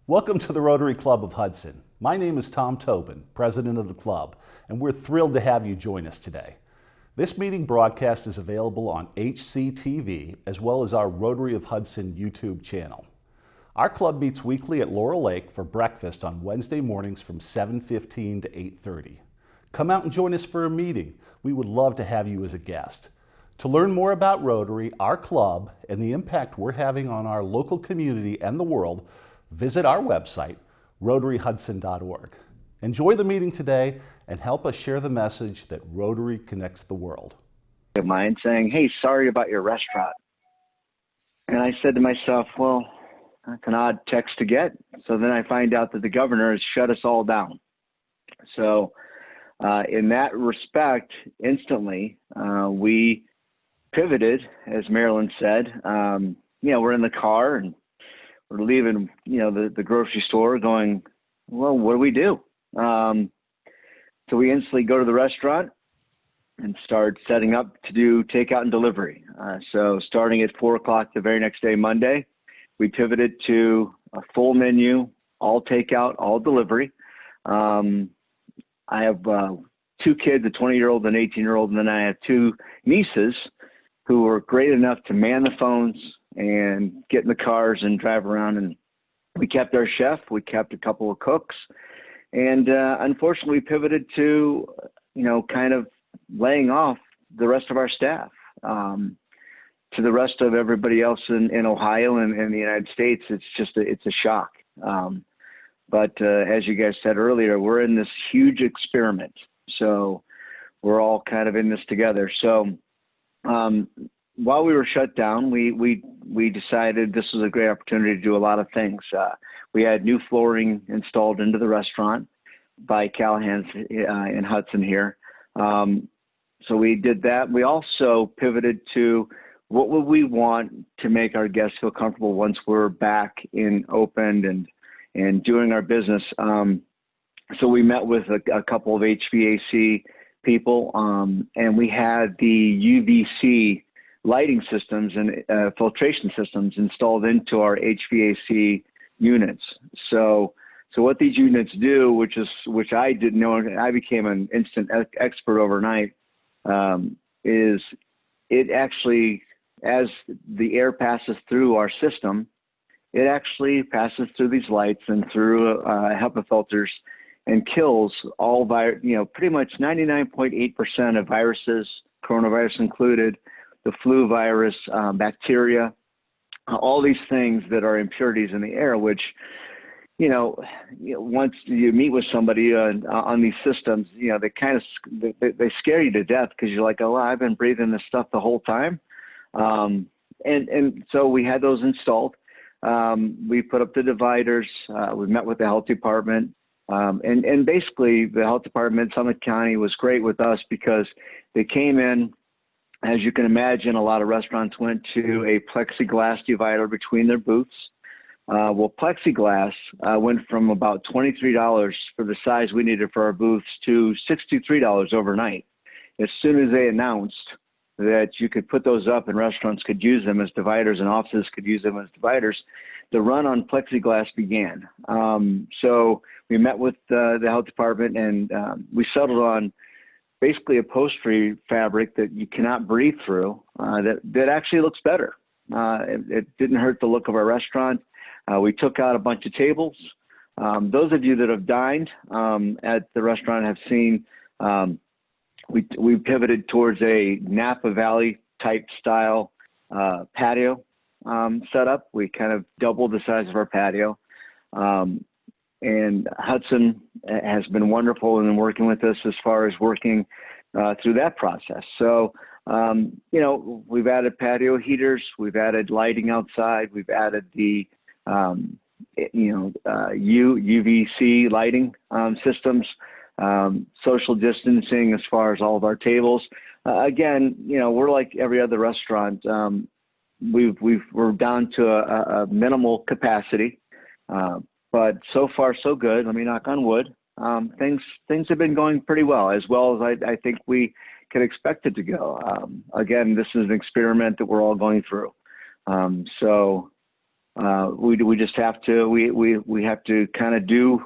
Welcome to the Rotary Club of Hudson. My name is Tom Tobin, president of the club, and we're thrilled to have you join us today. This meeting broadcast is available on HCTV as well as our Rotary of Hudson YouTube channel. Our club meets weekly at Laurel Lake for breakfast on Wednesday mornings from 7:15 to 8:30. Come out and join us for a meeting. We would love to have you as a guest. To learn more about Rotary, our club, and the impact we're having on our local community and the world, visit our website, rotaryhudson.org. Enjoy the meeting today and help us share the message that Rotary connects the world. Of mine saying, "Hey, sorry about your restaurant." And I said to myself, well, that's an odd text to get. So then I find out that the governor has shut us all down. So in that respect, instantly, we pivoted, as Marilyn said. We're in the car and we're leaving, the grocery store going, well, what do we do? So we instantly go to the restaurant and start setting up to do takeout and delivery. So starting at 4 o'clock the very next day, Monday, we pivoted to a full menu, all takeout, all delivery. I have 2 kids, a 20-year-old and an 18-year-old, and then I have 2 nieces who were great enough to man the phones and get in the cars and drive around. And we kept our chef, we kept a couple of cooks, and unfortunately we pivoted to, kind of laying off the rest of our staff. To the rest of everybody else in Ohio and in the United States, it's a shock. But as you guys said earlier, we're in this huge experiment. So we're all kind of in this together. So while we were shut down, we decided this was a great opportunity to do a lot of things. We had new flooring installed into the restaurant by Callahan's in Hudson here. So we did that. We also pivoted to what would we want to make our guests feel comfortable once we're back in opened and doing our business. So we met with a couple of HVAC people, and we had the UVC lighting systems and filtration systems installed into our HVAC units. So what these units do, which I didn't know, and I became an instant expert overnight, is it actually, as the air passes through our system, it actually passes through these lights and through HEPA filters and kills all pretty much 99.8% of viruses, coronavirus included, the flu virus, bacteria, all these things that are impurities in the air, which, once you meet with somebody on these systems, they scare you to death because you're like, oh, I've been breathing this stuff the whole time. And so we had those installed. We put up the dividers. We met with the health department. And basically the health department, Summit County, was great with us because they came in. As you can imagine, a lot of restaurants went to a plexiglass divider between their booths. Well, plexiglass went from about $23 for the size we needed for our booths to $63 overnight. As soon as they announced that you could put those up and restaurants could use them as dividers and offices could use them as dividers, the run on plexiglass began. So we met with the health department and we settled on basically upholstery fabric that you cannot breathe through, that actually looks better. It didn't hurt the look of our restaurant. We took out a bunch of tables. Those of you that have dined at the restaurant have seen we pivoted towards a Napa Valley type style patio setup. We kind of doubled the size of our patio. And Hudson has been wonderful in working with us as far as working through that process. So, we've added patio heaters, we've added lighting outside, we've added the, UVC lighting systems, social distancing as far as all of our tables. Again, we're like every other restaurant. We're down to a minimal capacity. But so far, so good. Let me knock on wood. Things have been going pretty well as I think we could expect it to go. Again, this is an experiment that we're all going through. So we just have to we have to kind of do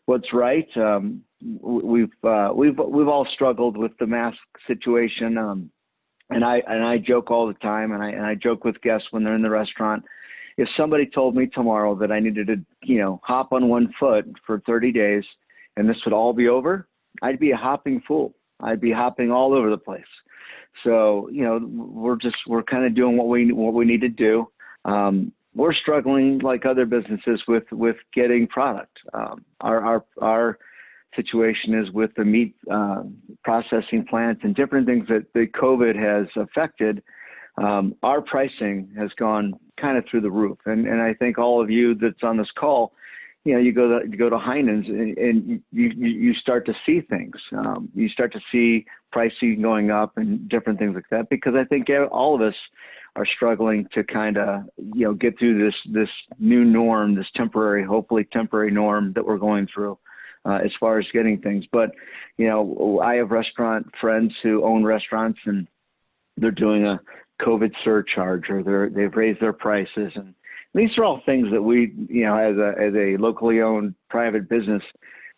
what's right. We've all struggled with the mask situation, and I joke all the time, and I joke with guests when they're in the restaurant. If somebody told me tomorrow that I needed to hop on one foot for 30 days and this would all be over, I'd be a hopping fool. I'd be hopping all over the place. So we're kind of doing what we need to do. We're struggling like other businesses with getting product. Our situation is with the meat processing plants and different things that the COVID has affected. Our pricing has gone kind of through the roof, and I think all of you that's on this call, you go to Heinen's and you start to see things. You start to see pricing going up and different things like that, because I think all of us are struggling to kind of get through this new norm, this hopefully temporary norm that we're going through as far as getting things. But I have restaurant friends who own restaurants, and they're doing a COVID surcharge, or they've raised their prices, and these are all things that we, as a locally owned private business,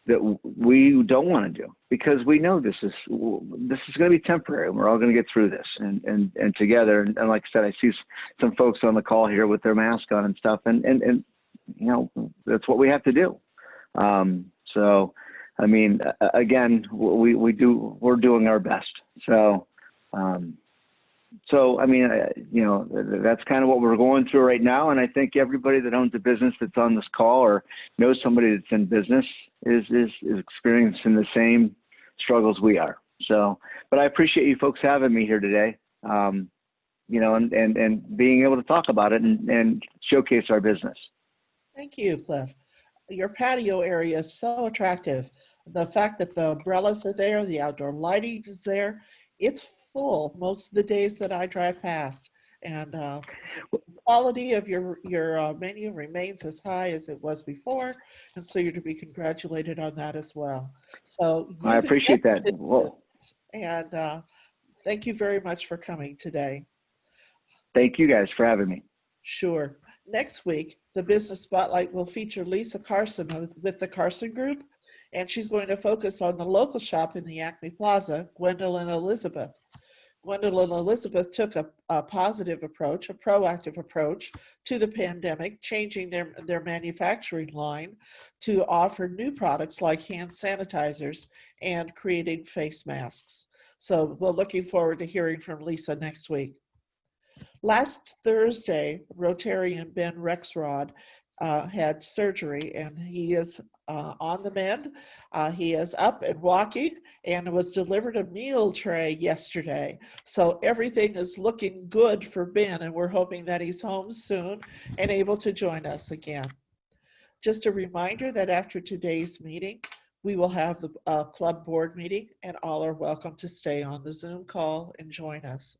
that we don't want to do, because we know this is going to be temporary, and we're all going to get through this, and together. And like I said, I see some folks on the call here with their mask on and stuff, and that's what we have to do. So, I mean, again, we're doing our best. So. So, I mean, that's kind of what we're going through right now. And I think everybody that owns a business that's on this call or knows somebody that's in business is experiencing the same struggles we are. So, but I appreciate you folks having me here today, and being able to talk about it and showcase our business. Thank you, Clif. Your patio area is so attractive. The fact that the umbrellas are there, the outdoor lighting is there, it's full most of the days that I drive past, and the quality of your menu remains as high as it was before, and so you're to be congratulated on that as well. So I appreciate that. And thank you very much for coming today. Thank you guys for having me. Sure. Next week, the Business Spotlight will feature Lisa Carson with the Carson Group, and she's going to focus on the local shop in the Acme Plaza, Gwendolyn Elizabeth. Gwendolyn Elizabeth took a positive approach, a proactive approach to the pandemic, changing their manufacturing line to offer new products like hand sanitizers and creating face masks. So we're looking forward to hearing from Lisa next week. Last Thursday, Rotarian Ben Rexrod had surgery, and he is on the mend. He is up and walking, and was delivered a meal tray yesterday. So everything is looking good for Ben, and we're hoping that he's home soon and able to join us again. Just a reminder that after today's meeting, we will have the club board meeting, and all are welcome to stay on the Zoom call and join us.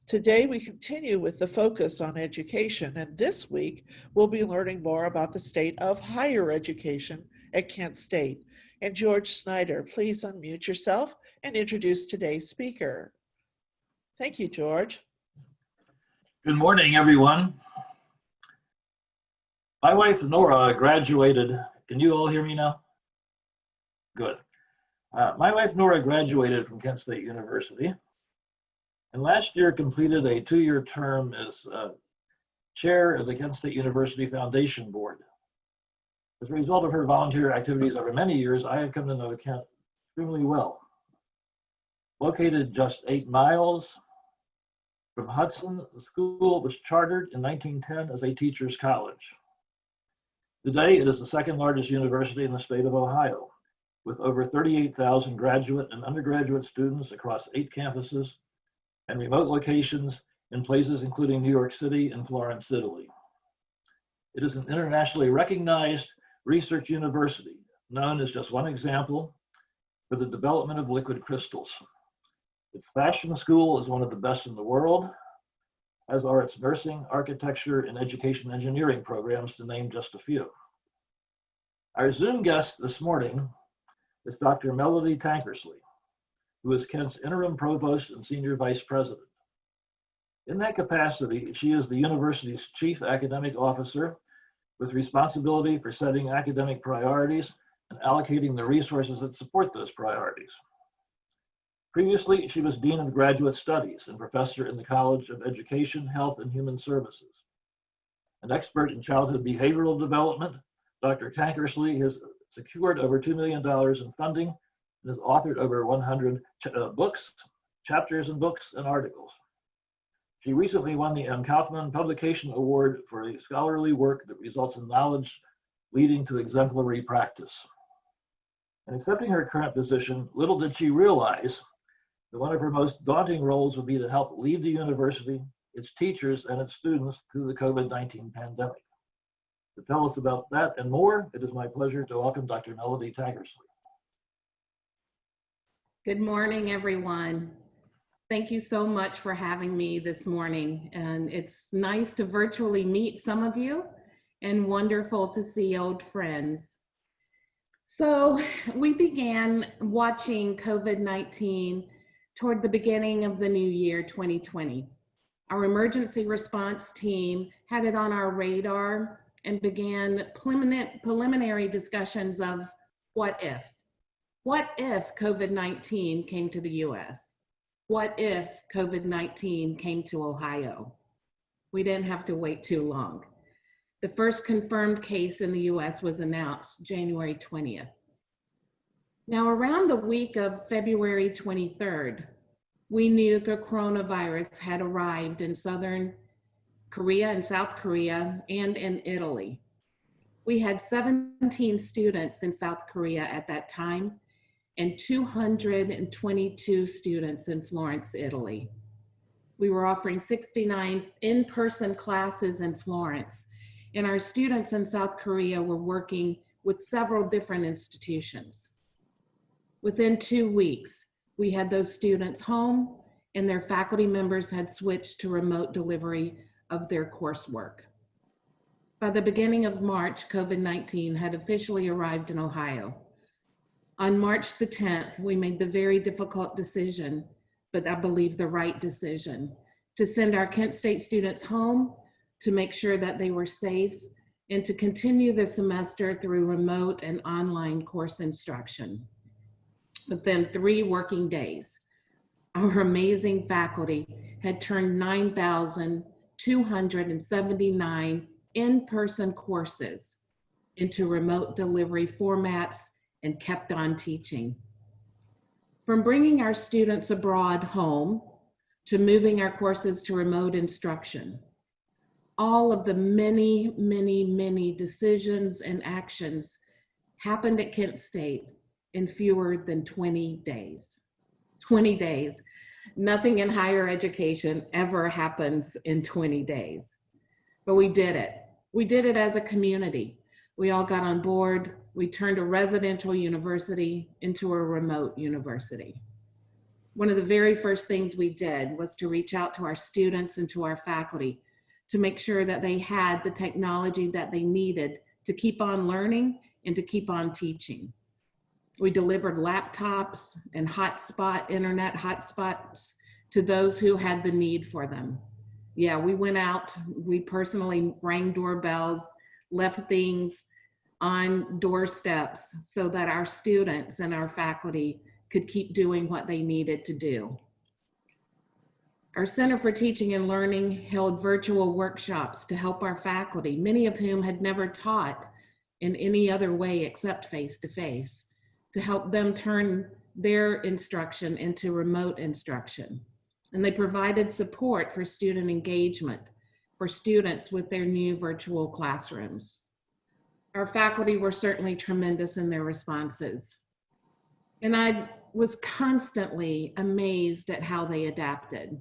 Today, we continue with the focus on education, and this week, we'll be learning more about the state of higher education at Kent State. And George Snyder, please unmute yourself and introduce today's speaker. Thank you, George. Good morning, everyone. My wife, Nora, graduated. Can you all hear me now? Good. My wife, Nora, graduated from Kent State University, and last year completed a 2-year term as chair of the Kent State University Foundation Board. As a result of her volunteer activities over many years, I have come to know Kent extremely well. Located just 8 miles from Hudson, the school was chartered in 1910 as a teacher's college. Today, it is the second largest university in the state of Ohio, with over 38,000 graduate and undergraduate students across 8 campuses and remote locations in places including New York City and Florence, Italy. It is an internationally recognized research university, known as just one example for the development of liquid crystals. Its fashion school is one of the best in the world, as are its nursing, architecture, and education engineering programs, to name just a few. Our Zoom guest this morning is Dr. Melody Tankersley, who is Kent's interim provost and senior vice president. In that capacity, she is the university's chief academic officer with responsibility for setting academic priorities and allocating the resources that support those priorities. Previously, she was Dean of Graduate Studies and professor in the College of Education, Health, and Human Services. An expert in childhood behavioral development, Dr. Tankersley has secured over $2 million in funding and has authored over 100 books, chapters in books, and articles. She recently won the M. Kaufman Publication Award for a scholarly work that results in knowledge leading to exemplary practice. In accepting her current position, little did she realize that one of her most daunting roles would be to help lead the university, its teachers, and its students through the COVID-19 pandemic. To tell us about that and more, it is my pleasure to welcome Dr. Melody Tankersley. Good morning, everyone. Thank you so much for having me this morning. And it's nice to virtually meet some of you and wonderful to see old friends. So we began watching COVID-19 toward the beginning of the new year, 2020. Our emergency response team had it on our radar and began preliminary discussions of what if? What if COVID-19 came to the US? What if COVID-19 came to Ohio? We didn't have to wait too long. The first confirmed case in the US was announced January 20th. Now, around the week of February 23rd, we knew the coronavirus had arrived in Southern Korea and South Korea and in Italy. We had 17 students in South Korea at that time and 222 students in Florence, Italy. We were offering 69 in-person classes in Florence, and our students in South Korea were working with several different institutions. Within 2 weeks, we had those students home and their faculty members had switched to remote delivery of their coursework. By the beginning of March, COVID-19 had officially arrived in Ohio. On March the 10th, we made the very difficult decision, but I believe the right decision, to send our Kent State students home, to make sure that they were safe, and to continue the semester through remote and online course instruction. Within 3 working days, our amazing faculty had turned 9,279 in-person courses into remote delivery formats and kept on teaching. From bringing our students abroad home to moving our courses to remote instruction, all of the many, many, many decisions and actions happened at Kent State in fewer than 20 days. 20 days. Nothing in higher education ever happens in 20 days. But we did it. We did it as a community. We all got on board. We turned a residential university into a remote university. One of the very first things we did was to reach out to our students and to our faculty to make sure that they had the technology that they needed to keep on learning and to keep on teaching. We delivered laptops and internet hotspots to those who had the need for them. Yeah, we went out, we personally rang doorbells, left things on doorsteps so that our students and our faculty could keep doing what they needed to do. Our Center for Teaching and Learning held virtual workshops to help our faculty, many of whom had never taught in any other way except face-to-face, to help them turn their instruction into remote instruction. And they provided support for student engagement for students with their new virtual classrooms. Our faculty were certainly tremendous in their responses. And I was constantly amazed at how they adapted.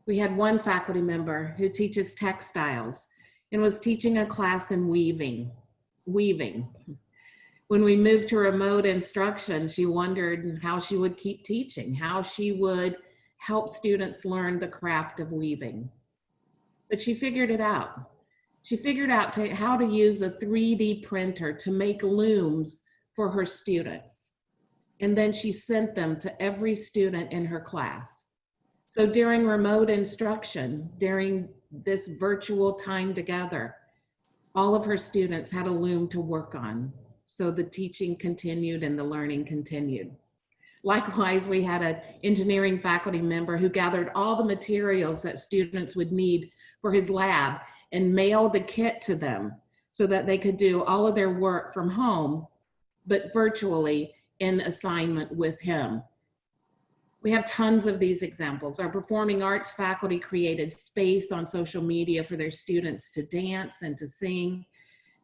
We had one faculty member who teaches textiles and was teaching a class in weaving. When we moved to remote instruction, she wondered how she would keep teaching, how she would help students learn the craft of weaving. But she figured it out. She figured out how to use a 3D printer to make looms for her students. And then she sent them to every student in her class. So during remote instruction, during this virtual time together, all of her students had a loom to work on. So the teaching continued and the learning continued. Likewise, we had an engineering faculty member who gathered all the materials that students would need for his lab and mailed the kit to them so that they could do all of their work from home, but virtually in assignment with him. We have tons of these examples. Our performing arts faculty created space on social media for their students to dance and to sing.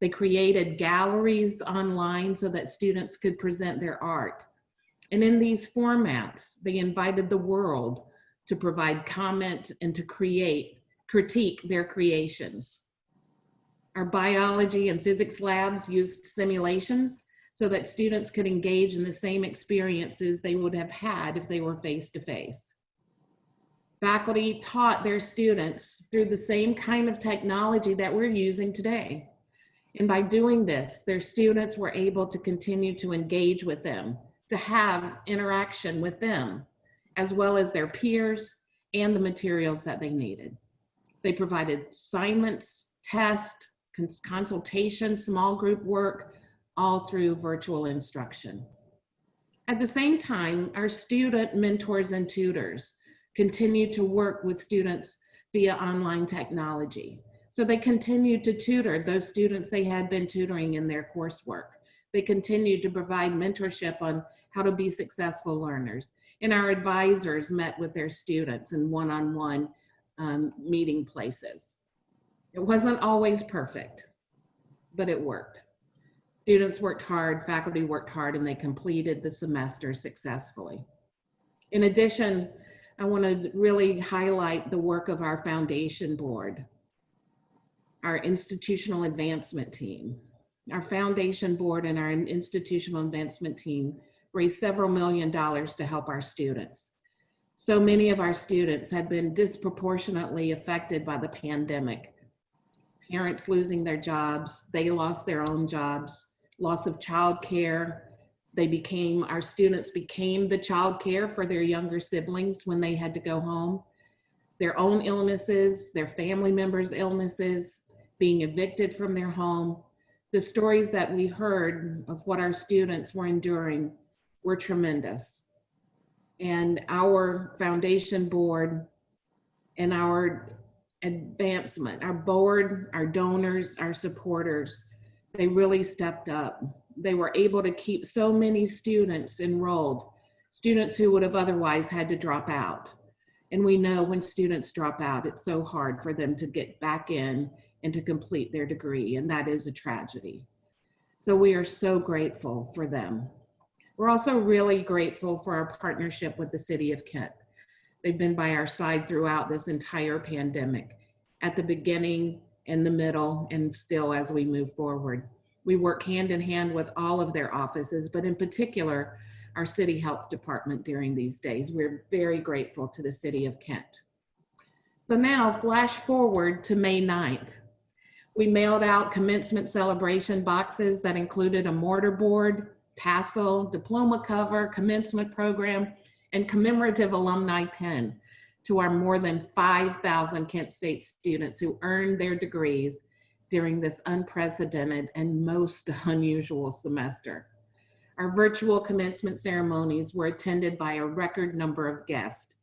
They created galleries online so that students could present their art. And in these formats, they invited the world to provide comment and to critique their creations. Our biology and physics labs used simulations so that students could engage in the same experiences they would have had if they were face-to-face. Faculty taught their students through the same kind of technology that we're using today. And by doing this, their students were able to continue to engage with them, to have interaction with them, as well as their peers and the materials that they needed. They provided assignments, tests, consultation, small group work, all through virtual instruction. At the same time, our student mentors and tutors continued to work with students via online technology. So they continued to tutor those students they had been tutoring in their coursework. They continued to provide mentorship on how to be successful learners. And our advisors met with their students in one-on-one meeting places. It wasn't always perfect, but it worked. Students worked hard, faculty worked hard, and they completed the semester successfully. In addition, I want to really highlight the work of our foundation board, our institutional advancement team. Our foundation board and our institutional advancement team raised several $1 million to help our students. So many of our students had been disproportionately affected by the pandemic. Parents losing their jobs, they lost their own jobs, loss of childcare. Our students became the childcare for their younger siblings when they had to go home. Their own illnesses, their family members' illnesses, being evicted from their home. The stories that we heard of what our students were enduring were tremendous. And our foundation board and our advancement, our board, our donors, our supporters, they really stepped up. They were able to keep so many students enrolled, students who would have otherwise had to drop out. And we know when students drop out, it's so hard for them to get back in and to complete their degree, and that is a tragedy. So we are so grateful for them. We're also really grateful for our partnership with the City of Kent. They've been by our side throughout this entire pandemic, at the beginning, in the middle, and still as we move forward. We work hand in hand with all of their offices, but in particular, our City Health Department during these days. We're very grateful to the City of Kent. So now, flash forward to May 9th. We mailed out commencement celebration boxes that included a mortarboard, tassel, diploma cover, commencement program, and commemorative alumni pin to our more than 5,000 Kent State students who earned their degrees during this unprecedented and most unusual semester. Our virtual commencement ceremonies were attended by a record number of guests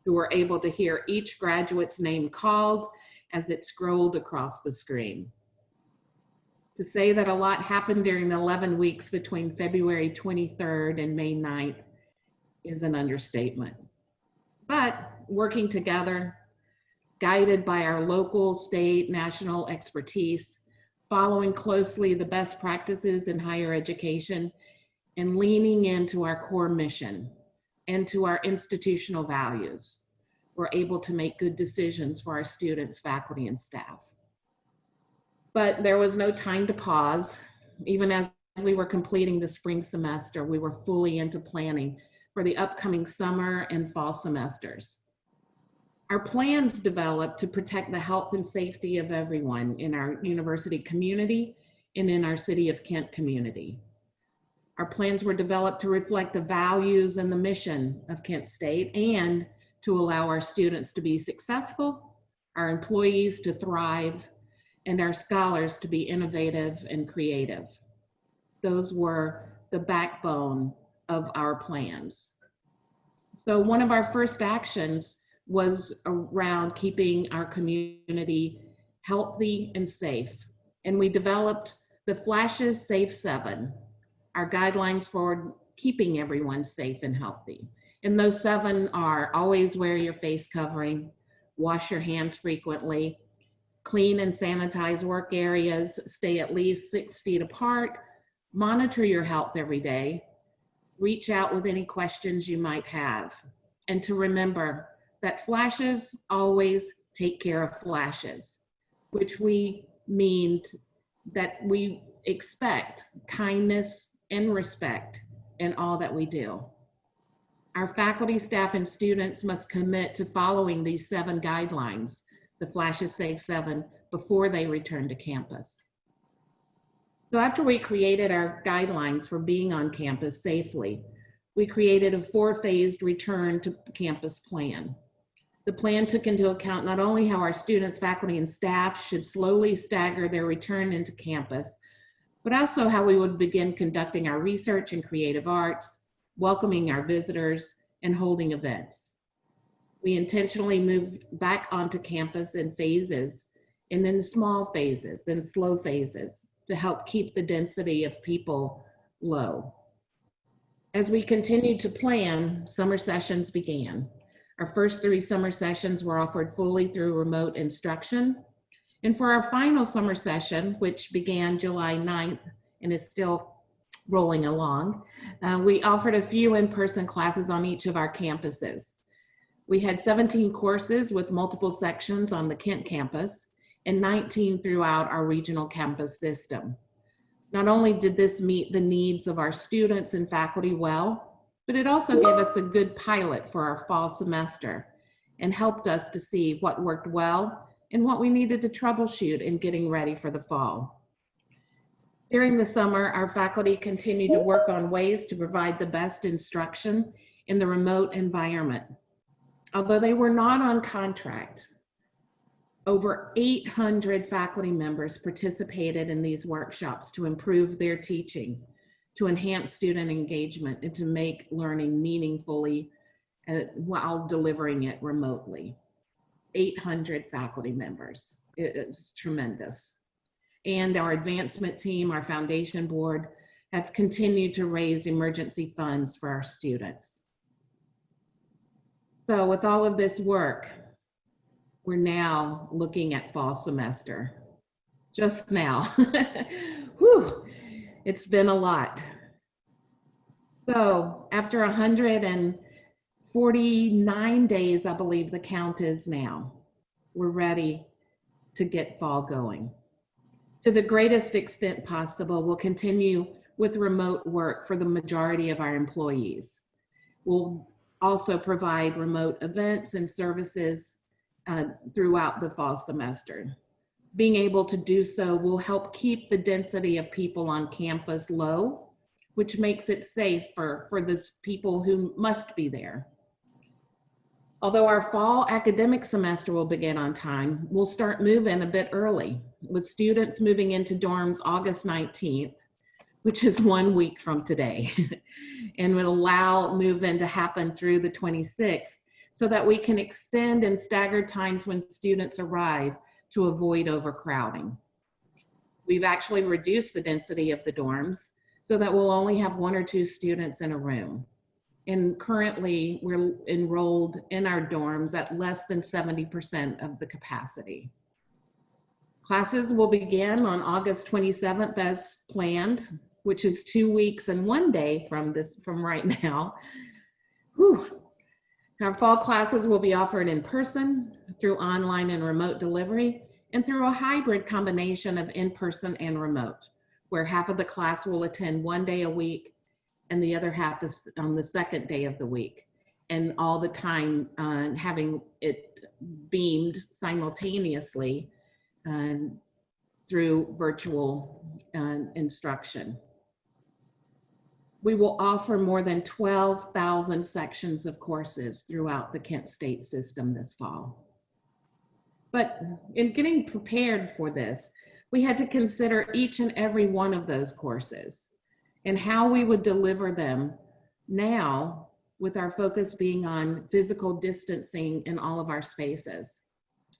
who were able to hear each graduate's name called as it scrolled across the screen. To say that a lot happened during the 11 weeks between February 23rd and May 9th is an understatement. But working together, guided by our local, state, national expertise, following closely the best practices in higher education, and leaning into our core mission and to our institutional values, we're able to make good decisions for our students, faculty, and staff. But there was no time to pause. Even as we were completing the spring semester, we were fully into planning for the upcoming summer and fall semesters. Our plans developed to protect the health and safety of everyone in our university community and in our City of Kent community. Our plans were developed to reflect the values and the mission of Kent State and to allow our students to be successful, our employees to thrive, and our scholars to be innovative and creative. Those were the backbone of our plans. So one of our first actions was around keeping our community healthy and safe. And we developed the Flashes Safe 7, our guidelines for keeping everyone safe and healthy. And those 7 are: always wear your face covering, wash your hands frequently, clean and sanitize work areas, stay at least 6 feet apart, monitor your health every day, reach out with any questions you might have. And to remember that Flashes always take care of Flashes, which we mean that we expect kindness and respect in all that we do. Our faculty, staff, and students must commit to following these 7 guidelines, the Flashes Safe 7, before they return to campus. So after we created our guidelines for being on campus safely, we created a 4-phased return to campus plan. The plan took into account not only how our students, faculty, and staff should slowly stagger their return into campus, but also how we would begin conducting our research and creative arts, welcoming our visitors, and holding events. We intentionally moved back onto campus in phases, and in small phases and slow phases, to help keep the density of people low. As we continued to plan, summer sessions began. Our first 3 summer sessions were offered fully through remote instruction. And for our final summer session, which began July 9th and is still rolling along, we offered a few in-person classes on each of our campuses. We had 17 courses with multiple sections on the Kent campus and 19 throughout our regional campus system. Not only did this meet the needs of our students and faculty well, but it also gave us a good pilot for our fall semester and helped us to see what worked well and what we needed to troubleshoot in getting ready for the fall. During the summer, our faculty continued to work on ways to provide the best instruction in the remote environment. Although they were not on contract, over 800 faculty members participated in these workshops to improve their teaching, to enhance student engagement, and to make learning meaningfully while delivering it remotely. 800 faculty members. It's tremendous. And our advancement team, our foundation board, have continued to raise emergency funds for our students. So with all of this work, we're now looking at fall semester. Just now. Whew, it's been a lot. So after 149 days, I believe the count is now, we're ready to get fall going. To the greatest extent possible, we'll continue with remote work for the majority of our employees. We'll also provide remote events and services throughout the fall semester. Being able to do so will help keep the density of people on campus low, which makes it safe for those people who must be there. Although our fall academic semester will begin on time, we'll start move-in a bit early, with students moving into dorms August 19th, which is 1 week from today, and will allow move-in to happen through the 26th so that we can extend and stagger times when students arrive to avoid overcrowding. We've actually reduced the density of the dorms so that we'll only have 1 or 2 students in a room. And currently we're enrolled in our dorms at less than 70% of the capacity. Classes will begin on August 27th as planned, which is 2 weeks and 1 day from right now. Whew. Our fall classes will be offered in person, through online and remote delivery, and through a hybrid combination of in-person and remote, where half of the class will attend 1 day a week and the other half is on the second day of the week, and all the time having it beamed simultaneously through virtual instruction. We will offer more than 12,000 sections of courses throughout the Kent State system this fall. But in getting prepared for this, we had to consider each and every one of those courses and how we would deliver them now, with our focus being on physical distancing in all of our spaces.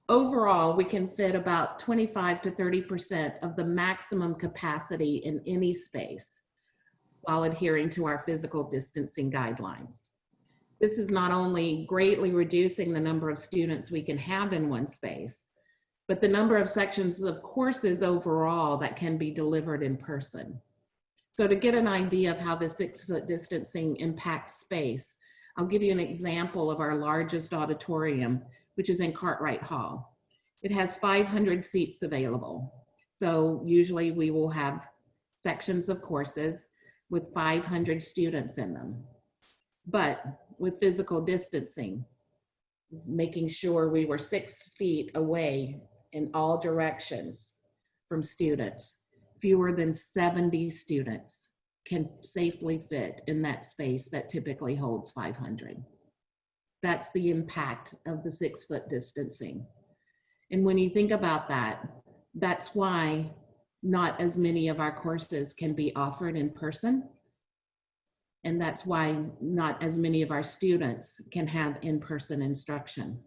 Overall, we can fit about 25 to 30% of the maximum capacity in any space while adhering to our physical distancing guidelines. This is not only greatly reducing the number of students we can have in one space, but the number of sections of courses overall that can be delivered in person. So to get an idea of how the 6-foot distancing impacts space, I'll give you an example of our largest auditorium, which is in Cartwright Hall. It has 500 seats available. So usually we will have sections of courses with 500 students in them. But with physical distancing, making sure we were 6 feet away in all directions from students, fewer than 70 students can safely fit in that space that typically holds 500. That's the impact of the 6-foot distancing. And when you think about that, that's why not as many of our courses can be offered in person. And that's why not as many of our students can have in-person instruction.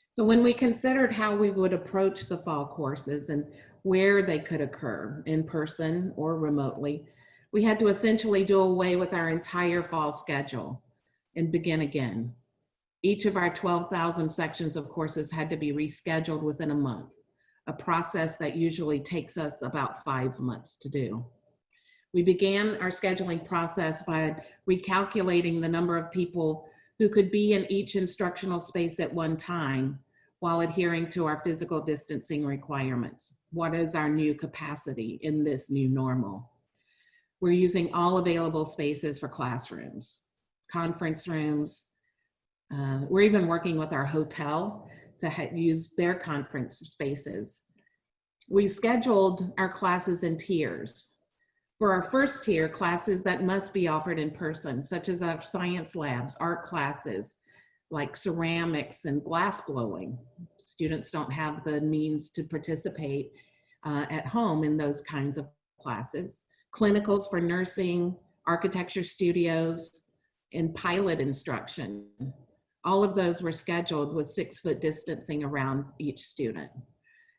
So when we considered how we would approach the fall courses and where they could occur, in person or remotely, we had to essentially do away with our entire fall schedule and begin again. Each of our 12,000 sections of courses had to be rescheduled within a month, a process that usually takes us about 5 months to do. We began our scheduling process by recalculating the number of people who could be in each instructional space at one time while adhering to our physical distancing requirements. What is our new capacity in this new normal? We're using all available spaces for classrooms, conference rooms. We're even working with our hotel to use their conference spaces. We scheduled our classes in tiers. For our first tier, classes that must be offered in person, such as our science labs, art classes, like ceramics and glass blowing. Students don't have the means to participate at home in those kinds of classes. Clinicals for nursing, architecture studios, and pilot instruction. All of those were scheduled with 6-foot distancing around each student.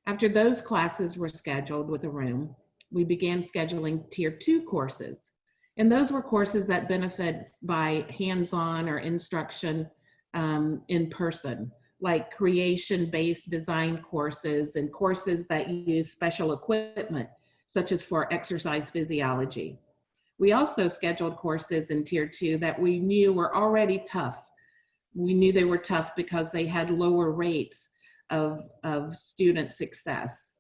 After those classes were scheduled with a room, we began scheduling tier 2 courses. And those were courses that benefit by hands-on or instruction in person, like creation-based design courses and courses that use special equipment, such as for exercise physiology. We also scheduled courses in tier 2 that we knew were already tough. We knew they were tough because they had lower rates of student success.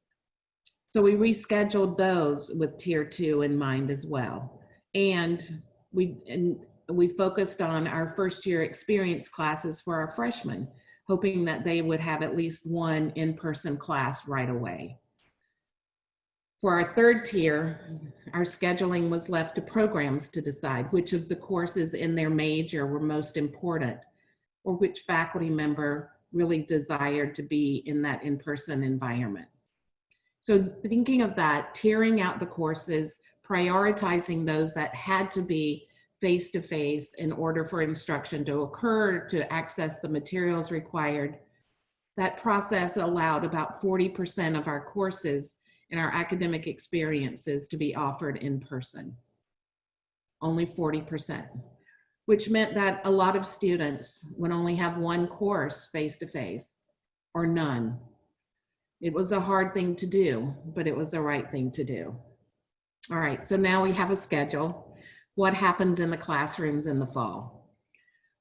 So we rescheduled those with tier 2 in mind as well. And we focused on our first year experience classes for our freshmen, hoping that they would have at least one in-person class right away. For our third tier, our scheduling was left to programs to decide which of the courses in their major were most important, or which faculty member really desired to be in that in-person environment. So thinking of that, tiering out the courses, prioritizing those that had to be face-to-face in order for instruction to occur, to access the materials required, that process allowed about 40% of our courses in our academic experiences to be offered in person. Only 40%, which meant that a lot of students would only have one course face-to-face or none. It was a hard thing to do, but it was the right thing to do. All right, so now we have a schedule. What happens in the classrooms in the fall?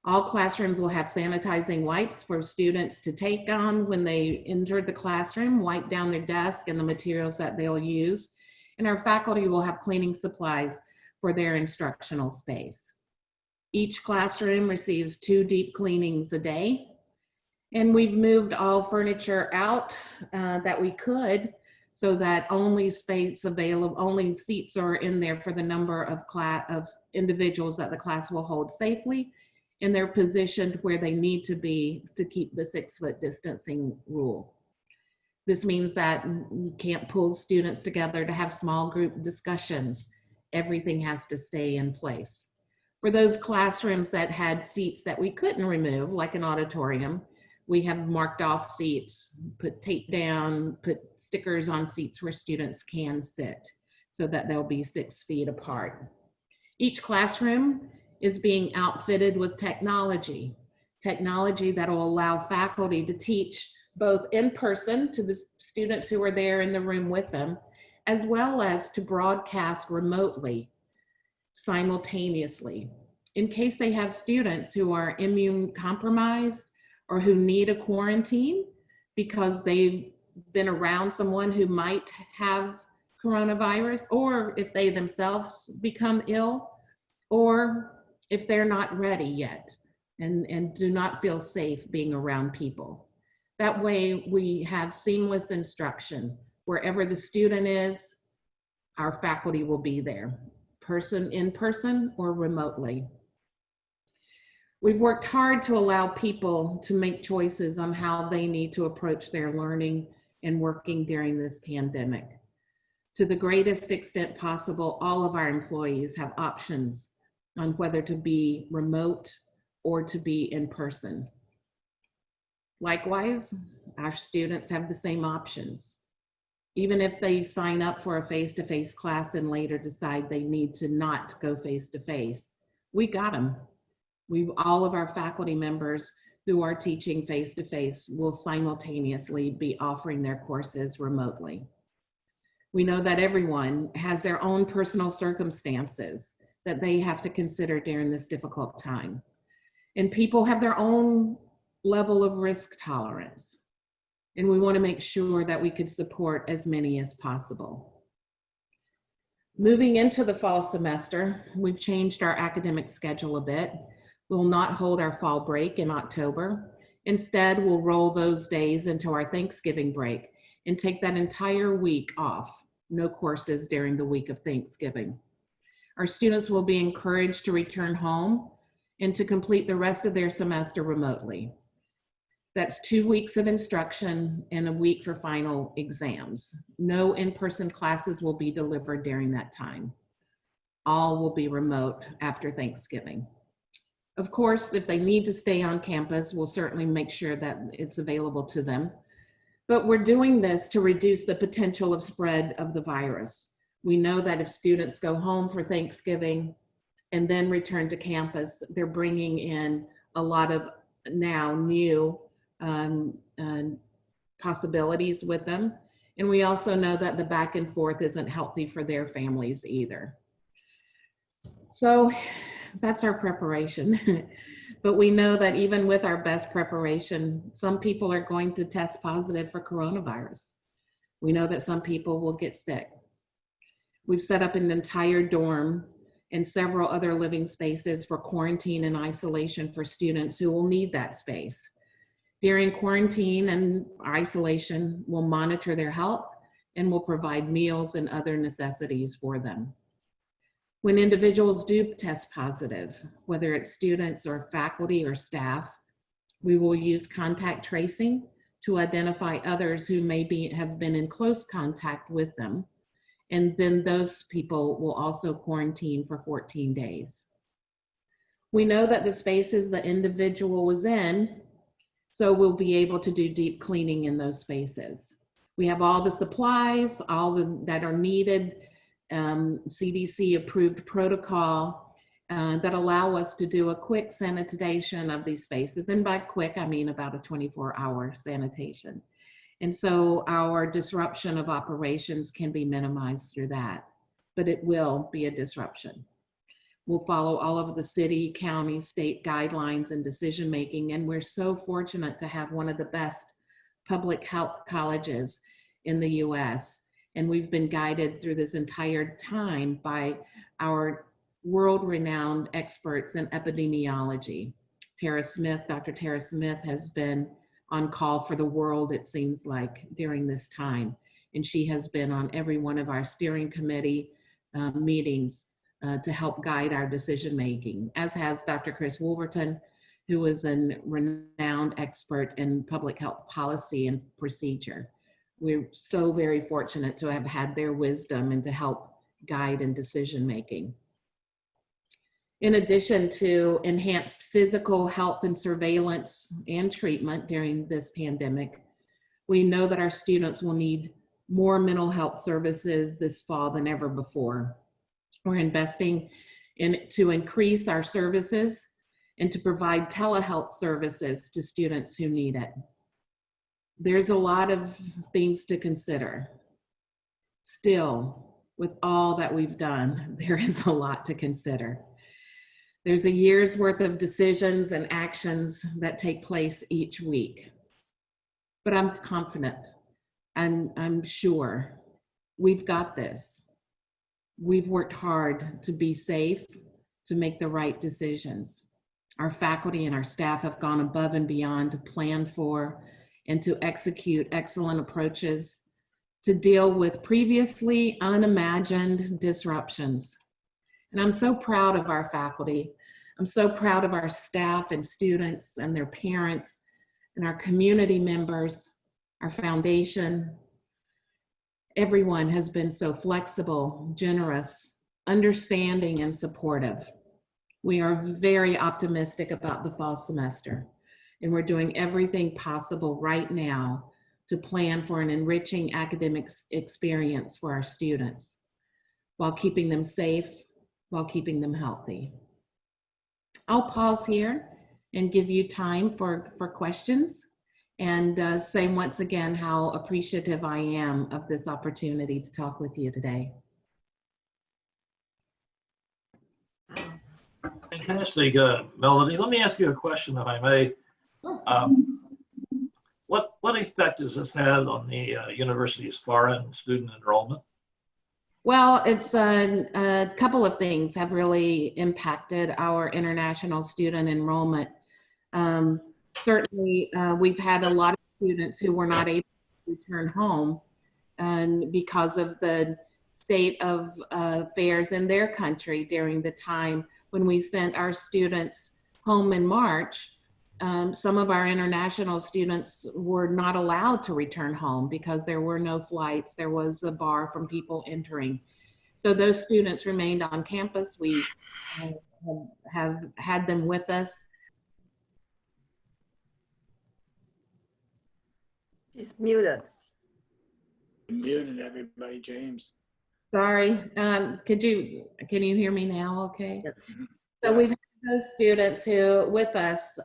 All classrooms will have sanitizing wipes for students to take on when they enter the classroom, wipe down their desk and the materials that they'll use. And our faculty will have cleaning supplies for their instructional space. Each classroom receives 2 deep cleanings a day. And we've moved all furniture out that we could so that only space available, only seats are in there for the number of individuals that the class will hold safely, and they're positioned where they need to be to keep the 6-foot distancing rule. This means that you can't pull students together to have small group discussions. Everything has to stay in place. For those classrooms that had seats that we couldn't remove, like an auditorium, we have marked off seats, put tape down, put stickers on seats where students can sit so that they'll be 6 feet apart. Each classroom is being outfitted with technology that will allow faculty to teach both in person to the students who are there in the room with them, as well as to broadcast remotely simultaneously. In case they have students who are immune compromised or who need a quarantine because they've been around someone who might have coronavirus, or if they themselves become ill, or if they're not ready yet and do not feel safe being around people. That way we have seamless instruction. Wherever the student is, our faculty will be there, in person or remotely. We've worked hard to allow people to make choices on how they need to approach their learning and working during this pandemic. To the greatest extent possible, all of our employees have options on whether to be remote or to be in person. Likewise, our students have the same options. Even if they sign up for a face-to-face class and later decide they need to not go face-to-face, we got them. All of our faculty members who are teaching face-to-face will simultaneously be offering their courses remotely. We know that everyone has their own personal circumstances that they have to consider during this difficult time. And people have their own level of risk tolerance. And we want to make sure that we could support as many as possible. Moving into the fall semester, we've changed our academic schedule a bit. We'll not hold our fall break in October. Instead, we'll roll those days into our Thanksgiving break and take that entire week off. No courses during the week of Thanksgiving. Our students will be encouraged to return home and to complete the rest of their semester remotely. That's 2 weeks of instruction and a week for final exams. No in-person classes will be delivered during that time. All will be remote after Thanksgiving. Of course, if they need to stay on campus, we'll certainly make sure that it's available to them. But we're doing this to reduce the potential of spread of the virus. We know that if students go home for Thanksgiving and then return to campus, they're bringing in a lot of now new possibilities with them. And we also know that the back and forth isn't healthy for their families either. So that's our preparation. But we know that even with our best preparation, some people are going to test positive for coronavirus. We know that some people will get sick. We've set up an entire dorm and several other living spaces for quarantine and isolation for students who will need that space. During quarantine and isolation, we'll monitor their health and will provide meals and other necessities for them. When individuals do test positive, whether it's students or faculty or staff, we will use contact tracing to identify others who have been in close contact with them. And then those people will also quarantine for 14 days. We know that the spaces the individual was in, so we'll be able to do deep cleaning in those spaces. We have all the supplies, that are needed, CDC approved protocol that allow us to do a quick sanitation of these spaces. And by quick, I mean about a 24-hour sanitation. And so our disruption of operations can be minimized through that, but it will be a disruption. We'll follow all of the city, county, state guidelines and decision-making, and we're so fortunate to have one of the best public health colleges in the US. And we've been guided through this entire time by our world-renowned experts in epidemiology. Dr. Tara Smith has been on call for the world, it seems like, during this time. and she has been on every one of our steering committee meetings to help guide our decision making, as has Dr. Chris Wolverton, who is a renowned expert in public health policy and procedure. We're so very fortunate to have had their wisdom and to help guide in decision making. In addition to enhanced physical health and surveillance and treatment during this pandemic, we know that our students will need more mental health services this fall than ever before. We're investing to increase our services and to provide telehealth services to students who need it. There's a lot of things to consider. Still, with all that we've done, there is a lot to consider. There's a year's worth of decisions and actions that take place each week. But I'm confident and I'm sure we've got this. We've worked hard to be safe, to make the right decisions. Our faculty and our staff have gone above and beyond to plan for and to execute excellent approaches to deal with previously unimagined disruptions. And I'm so proud of our faculty. I'm so proud of our staff and students and their parents and our community members, our foundation. Everyone has been so flexible, generous, understanding, and supportive. We are very optimistic about the fall semester, and we're doing everything possible right now to plan for an enriching academic experience for our students while keeping them safe, while keeping them healthy. I'll pause here and give you time for questions and say once again how appreciative I am of this opportunity to talk with you today. Fantastic, Melody. Let me ask you a question, if I may. What effect has this had on the university's foreign student enrollment? Well, it's a couple of things have really impacted our international student enrollment. Certainly, we've had a lot of students who were not able to return home because of the state of affairs in their country during the time when we sent our students home in March. Some of our international students were not allowed to return home because there were no flights. There was a bar from people entering. So those students remained on campus. We have had them with us. It's muted. Muted everybody, James. Sorry, can you hear me now? Okay. Yes. So we've had those students who with us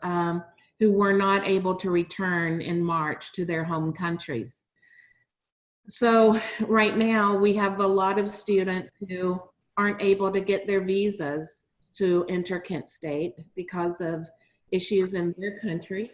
who were not able to return in March to their home countries. So right now we have a lot of students who aren't able to get their visas to enter Kent State because of issues in their country.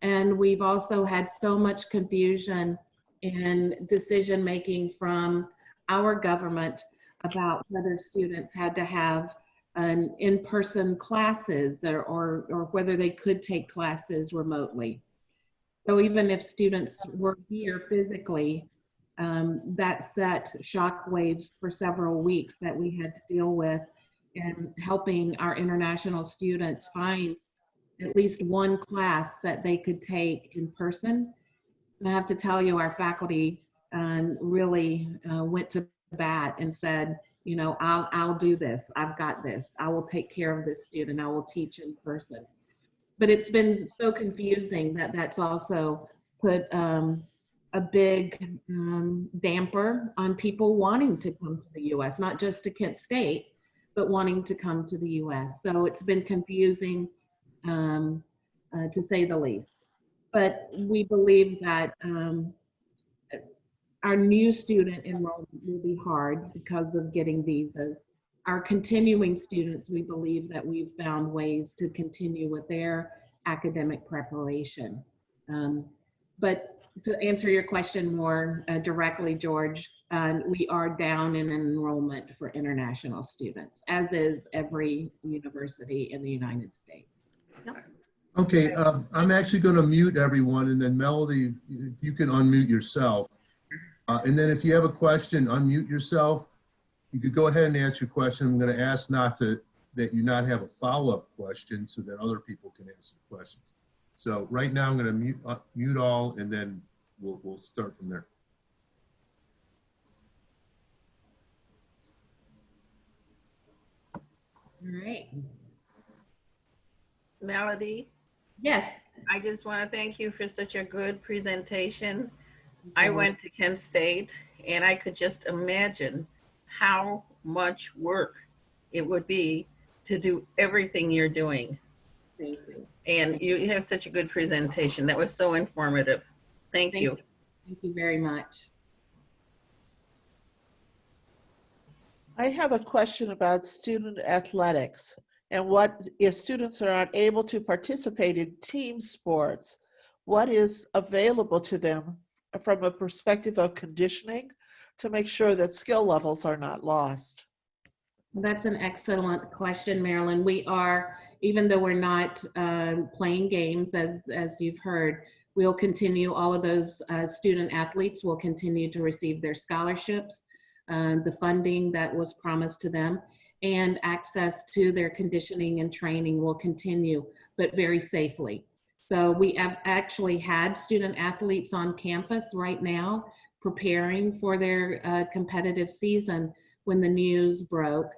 And we've also had so much confusion and decision making from our government about whether students had to have an in-person classes or whether they could take classes remotely. So even if students were here physically, that set shock waves for several weeks that we had to deal with, and helping our international students find at least one class that they could take in person. And I have to tell you, our faculty really went to bat and said, you know, I'll do this. I've got this. I will take care of this student. I will teach in person. But it's been so confusing that that's also put a big damper on people wanting to come to the U.S., not just to Kent State, but wanting to come to the U.S. So it's been confusing to say the least. But we believe that our new student enrollment will be hard because of getting visas. Our continuing students, we believe that we've found ways to continue with their academic preparation. But to answer your question more directly, George, we are down in enrollment for international students, as is every university in the United States. Okay, I'm actually going to mute everyone, and then Melody, if you can unmute yourself. And then if you have a question, unmute yourself. You could go ahead and ask your question. I'm going to ask that you not have a follow-up question so that other people can ask some questions. So right now I'm going to mute all, and then we'll start from there. All right. Melody, Yes. I just want to thank you for such a good presentation. I went to Kent State and I could just imagine how much work it would be to do everything you're doing. Thank you. And you have such a good presentation. That was so informative. Thank you. Thank you very much. I have a question about student athletics and what if students are not able to participate in team sports, what is available to them from a perspective of conditioning to make sure that skill levels are not lost? That's an excellent question, Marilyn. We are, even though we're not playing games, as you've heard, we'll continue, all of those student athletes will continue to receive their scholarships, the funding that was promised to them, and access to their conditioning and training will continue, but very safely. So we have actually had student athletes on campus right now preparing for their competitive season when the news broke.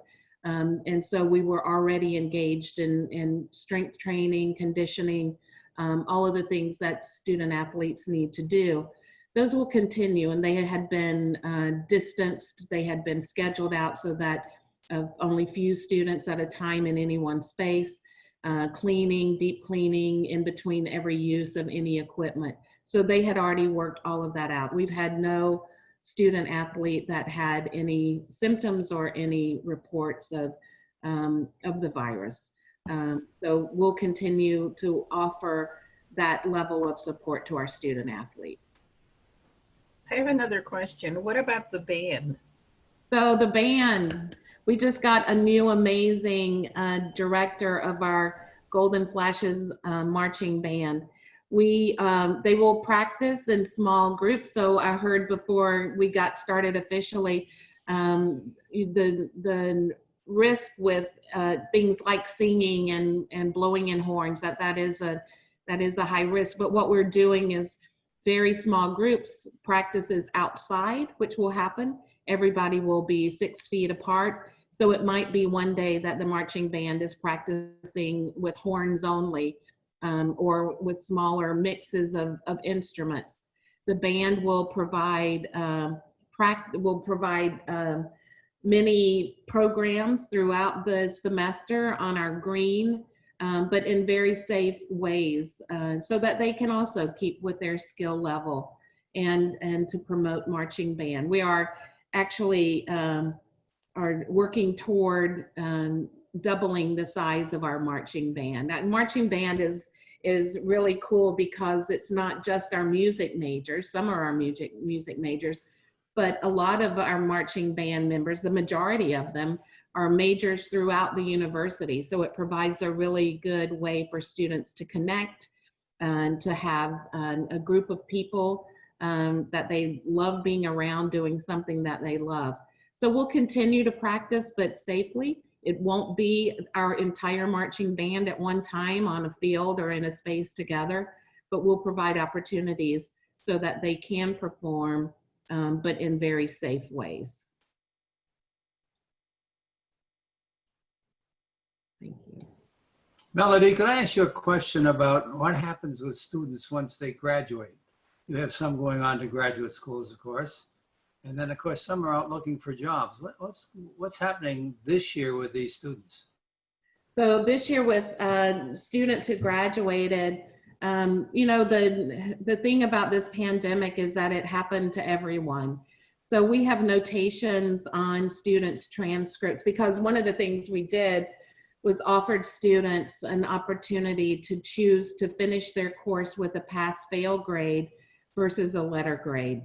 And so we were already engaged in strength training, conditioning, all of the things that student athletes need to do. Those will continue, and they had been distanced, they had been scheduled out so that only few students at a time in any one space, cleaning, deep cleaning in between every use of any equipment. So they had already worked all of that out. We've had no student athlete that had any symptoms or any reports of the virus. So we'll continue to offer that level of support to our student athletes. I have another question. What about the band? So the band, we just got a new amazing director of our Golden Flashes marching band. They will practice in small groups. So I heard before we got started officially, the risk with things like singing and blowing in horns, that is a high risk. But what we're doing is very small groups, practices outside, which will happen. Everybody will be 6 feet apart. So it might be one day that the marching band is practicing with horns only, or with smaller mixes of instruments. The band will provide many programs throughout the semester on our green, but in very safe ways, so that they can also keep with their skill level and to promote marching band. We are actually are working toward doubling the size of our marching band. That marching band is really cool because it's not just our music majors. Some are our music majors, but a lot of our marching band members, the majority of them, are majors throughout the university. So it provides a really good way for students to connect and to have a group of people that they love being around doing something that they love. So we'll continue to practice, but safely. It won't be our entire marching band at one time on a field or in a space together, but we'll provide opportunities so that they can perform, but in very safe ways. Thank you. Melody, could I ask you a question about what happens with students once they graduate? You have some going on to graduate schools, of course. And then, of course, some are out looking for jobs. What's happening this year with these students? So this year with students who graduated, you know, the thing about this pandemic is that it happened to everyone. So we have notations on students' transcripts because one of the things we did was offered students an opportunity to choose to finish their course with a pass-fail grade versus a letter grade.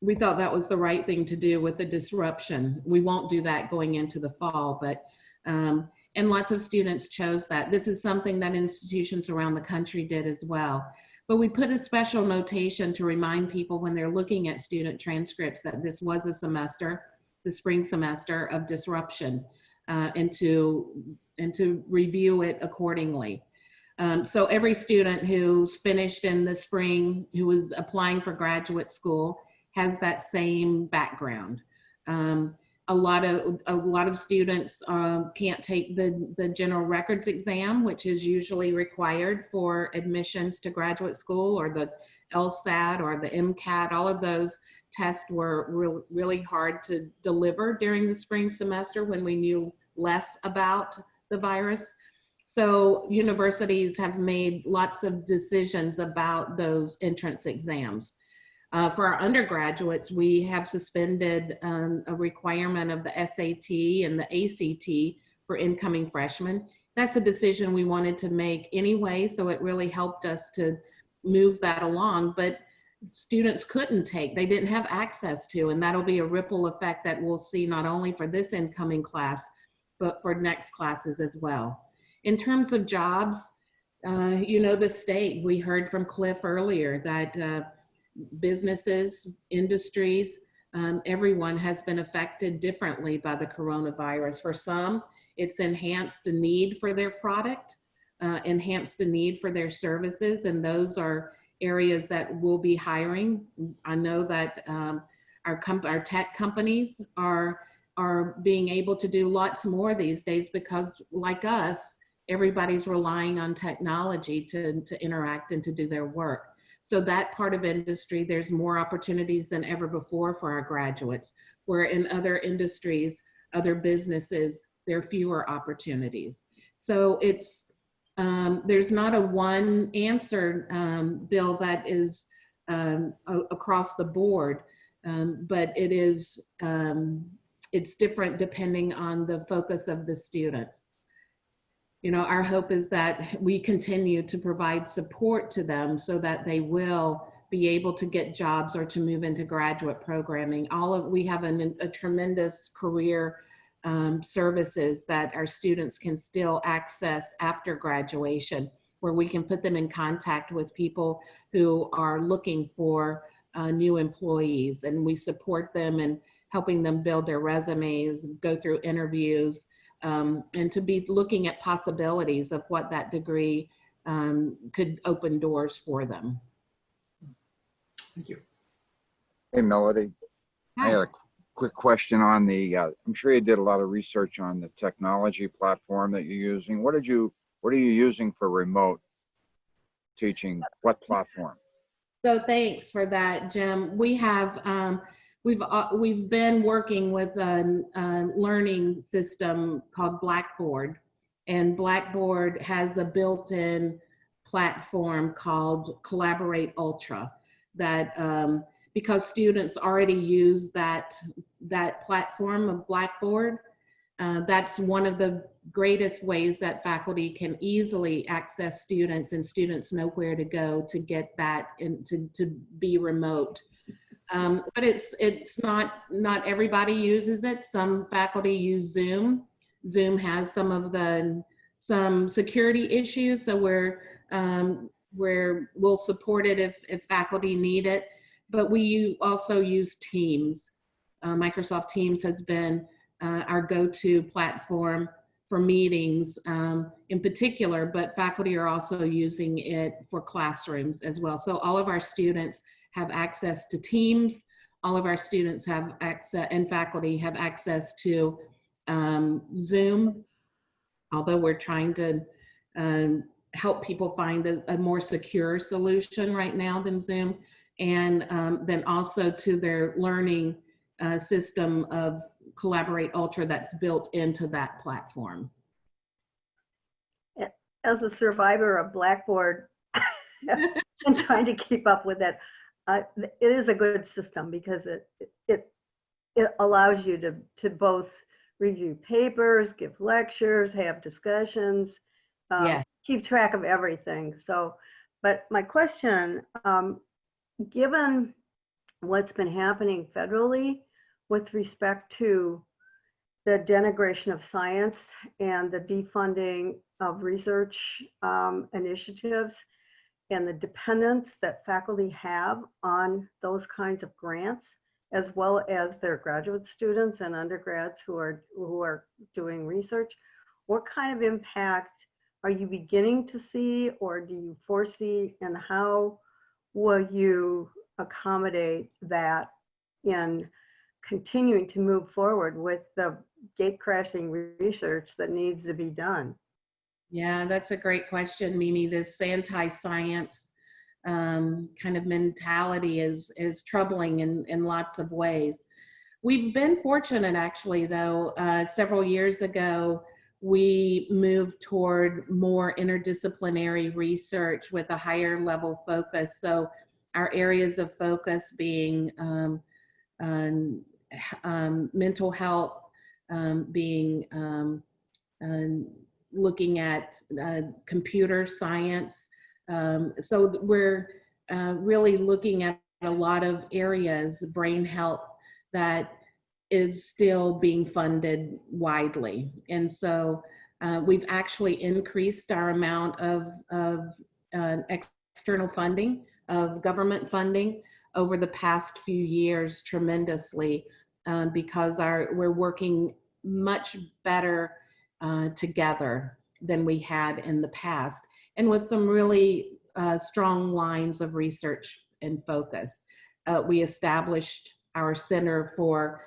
We thought that was the right thing to do with the disruption. We won't do that going into the fall, but, and lots of students chose that. This is something that institutions around the country did as well. But we put a special notation to remind people when they're looking at student transcripts that this was a semester, the spring semester of disruption, and to review it accordingly. So every student who's finished in the spring, who is applying for graduate school, has that same background. A lot of students can't take the general records exam, which is usually required for admissions to graduate school, or the LSAT or the MCAT. All of those tests were really hard to deliver during the spring semester when we knew less about the virus. So universities have made lots of decisions about those entrance exams. For our undergraduates, we have suspended a requirement of the SAT and the ACT for incoming freshmen. That's a decision we wanted to make anyway, so it really helped us to move that along. But students couldn't take, they didn't have access to, and that'll be a ripple effect that we'll see not only for this incoming class, but for next classes as well. In terms of jobs, the state, we heard from Clif earlier that businesses, industries, everyone has been affected differently by the coronavirus. For some, it's enhanced a need for their product, enhanced a need for their services, and those are areas that we'll be hiring. I know that our tech companies are being able to do lots more these days because, like us, everybody's relying on technology to interact and to do their work. So that part of industry, there's more opportunities than ever before for our graduates, where in other industries, other businesses, there are fewer opportunities. So it's, there's not a one answer, Bill, that is across the board, but it is, it's different depending on the focus of the students. Our hope is that we continue to provide support to them so that they will be able to get jobs or to move into graduate programming. We have a tremendous career services that our students can still access after graduation, where we can put them in contact with people who are looking for new employees, and we support them in helping them build their resumes, go through interviews, and to be looking at possibilities of what that degree could open doors for them. Thank you. Hey, Melody. Hi. I had a quick question on the, I'm sure you did a lot of research on the technology platform that you're using. What are you using for remote teaching? What platform? So thanks for that, Jim. We have, we've been working with a learning system called Blackboard, and Blackboard has a built-in platform called Collaborate Ultra that, because students already use that platform of Blackboard, that's one of the greatest ways that faculty can easily access students, and students know where to go to get that and to be remote. But it's not everybody uses it. Some faculty use Zoom. Zoom has some security issues, so we'll support it if faculty need it. But we also use Teams. Microsoft Teams has been our go-to platform for meetings in particular, but faculty are also using it for classrooms as well. So all of our students have access to Teams. All of our students have access, and faculty have access to Zoom, although we're trying to help people find a more secure solution right now than Zoom, and then also to their learning system of Collaborate Ultra that's built into that platform. As a survivor of Blackboard and trying to keep up with it, it is a good system because it allows you to both review papers, give lectures, have discussions, keep track of everything. So, but my question, given what's been happening federally with respect to the denigration of science and the defunding of research initiatives, and the dependence that faculty have on those kinds of grants, as well as their graduate students and undergrads who are doing research. What kind of impact are you beginning to see, or do you foresee, and how will you accommodate that in continuing to move forward with the gate crashing research that needs to be done? Yeah, that's a great question, Mimi. This anti-science kind of mentality is troubling in lots of ways. We've been fortunate, actually, though. Several years ago, we moved toward more interdisciplinary research with a higher level focus. So our areas of focus being mental health, being looking at computer science. So we're really looking at a lot of areas, brain health, that is still being funded widely. And so we've actually increased our amount of external funding, of government funding over the past few years tremendously, because we're working much better together than we had in the past, and with some really strong lines of research and focus. We established our Center for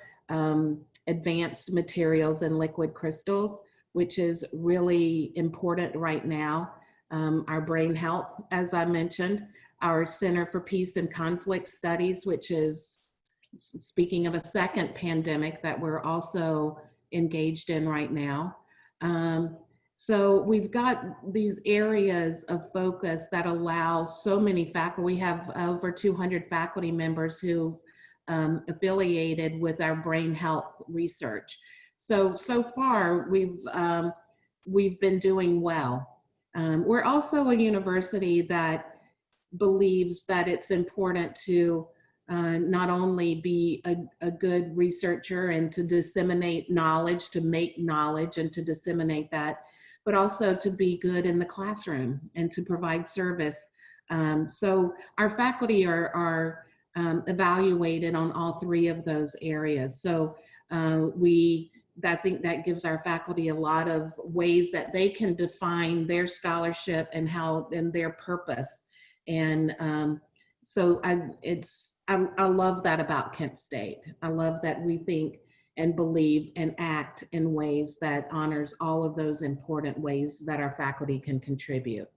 Advanced Materials and Liquid Crystals, which is really important right now. Our brain health, as I mentioned, our Center for Peace and Conflict Studies, which is, speaking of a second pandemic that we're also engaged in right now. So we've got these areas of focus that allow so many faculty. We have over 200 faculty members who affiliated with our brain health research. So far we've been doing well. We're also a university that believes that it's important to not only be a good researcher and to disseminate knowledge, to make knowledge and to disseminate that, but also to be good in the classroom and to provide service. So our faculty are evaluated on all three of those areas. So I think that gives our faculty a lot of ways that they can define their scholarship and their purpose. And so I love that about Kent State. I love that we think and believe and act in ways that honors all of those important ways that our faculty can contribute.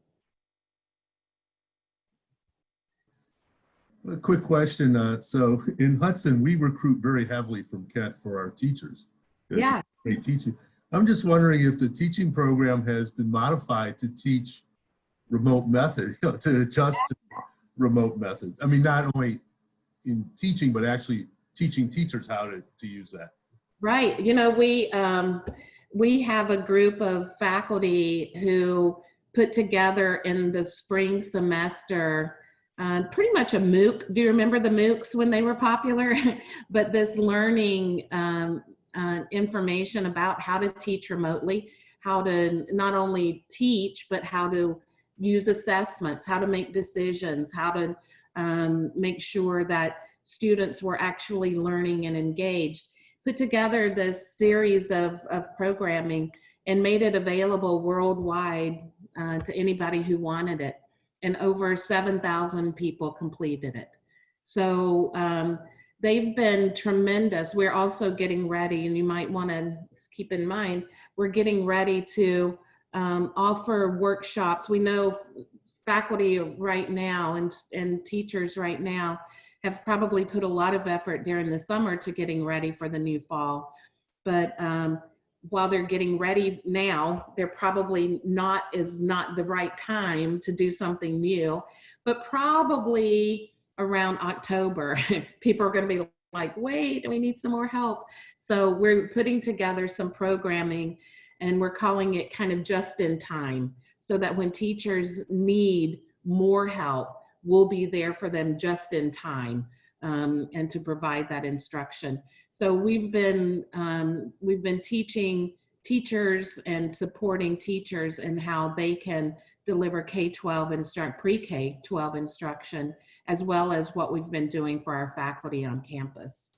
A quick question. So in Hudson, we recruit very heavily from Kent for our teachers. Yeah. Great teaching. I'm just wondering if the teaching program has been modified to teach remote methods, to adjust to remote methods. I mean, not only in teaching, but actually teaching teachers how to use that. Right. You know, we have a group of faculty who put together in the spring semester pretty much a MOOC. Do you remember the MOOCs when they were popular? But this learning information about how to teach remotely, how to not only teach, but how to use assessments, how to make decisions, how to make sure that students were actually learning and engaged. Put together this series of programming and made it available worldwide to anybody who wanted it. And over 7,000 people completed it. So they've been tremendous. We're also getting ready, and you might want to keep in mind, we're getting ready to offer workshops. We know faculty right now and teachers right now have probably put a lot of effort during the summer to getting ready for the new fall. But while they're getting ready now, they're probably not the right time to do something new. But probably around October, people are going to be like, wait, we need some more help. So we're putting together some programming, and we're calling it kind of just in time, so that when teachers need more help, we'll be there for them just in time, and to provide that instruction. So we've been teaching teachers and supporting teachers and how they can deliver K-12 and pre-K-12 instruction, as well as what we've been doing for our faculty on campus.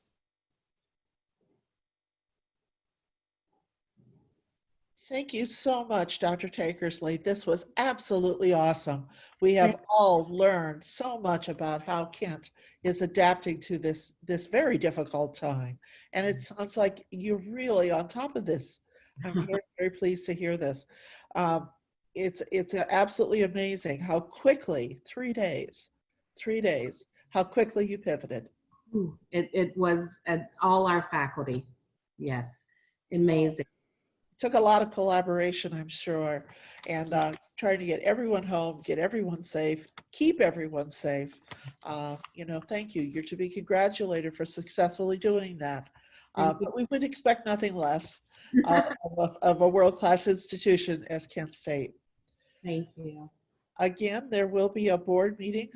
Thank you so much, Dr. Takersley. This was absolutely awesome. We have all learned so much about how Kent is adapting to this very difficult time. And it sounds like you're really on top of this. I'm very, very pleased to hear this. It's absolutely amazing how quickly, 3 days, how quickly you pivoted. It was all our faculty. Yes, amazing. Took a lot of collaboration, I'm sure, and trying to get everyone home, get everyone safe, keep everyone safe. Thank you. You're to be congratulated for successfully doing that. But we would expect nothing less of a world-class institution as Kent State. Thank you. Again, there will be a board meeting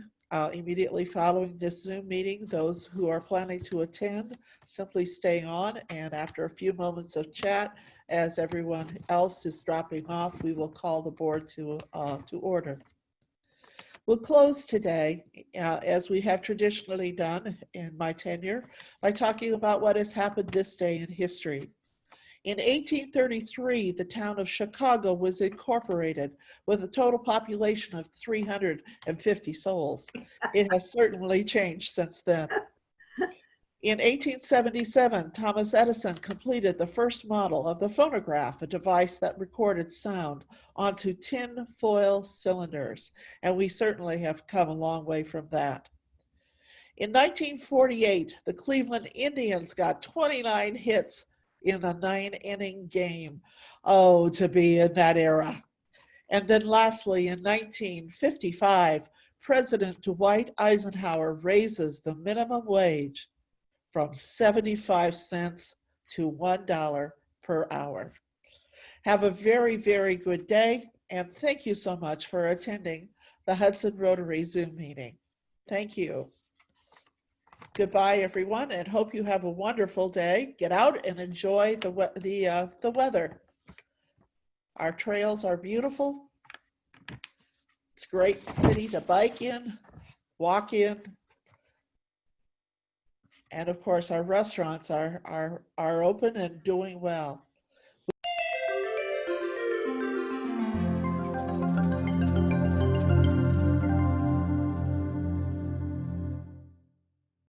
immediately following this Zoom meeting. Those who are planning to attend, simply stay on, and after a few moments of chat, as everyone else is dropping off, we will call the board to order. We'll close today, as we have traditionally done in my tenure, by talking about what has happened this day in history. In 1833, the town of Chicago was incorporated with a total population of 350 souls. It has certainly changed since then. In 1877, Thomas Edison completed the first model of the phonograph, a device that recorded sound onto tin foil cylinders, and we certainly have come a long way from that. In 1948, the Cleveland Indians got 29 hits in a 9-inning game. Oh, to be in that era. And then lastly, in 1955, President Dwight Eisenhower raises the minimum wage from 75 cents to $1 per hour. Have a very, very good day, and thank you so much for attending the Hudson Rotary Zoom meeting. Thank you. Goodbye, everyone, and hope you have a wonderful day. Get out and enjoy the weather. Our trails are beautiful. It's a great city to bike in, walk in, and of course, our restaurants are open and doing well.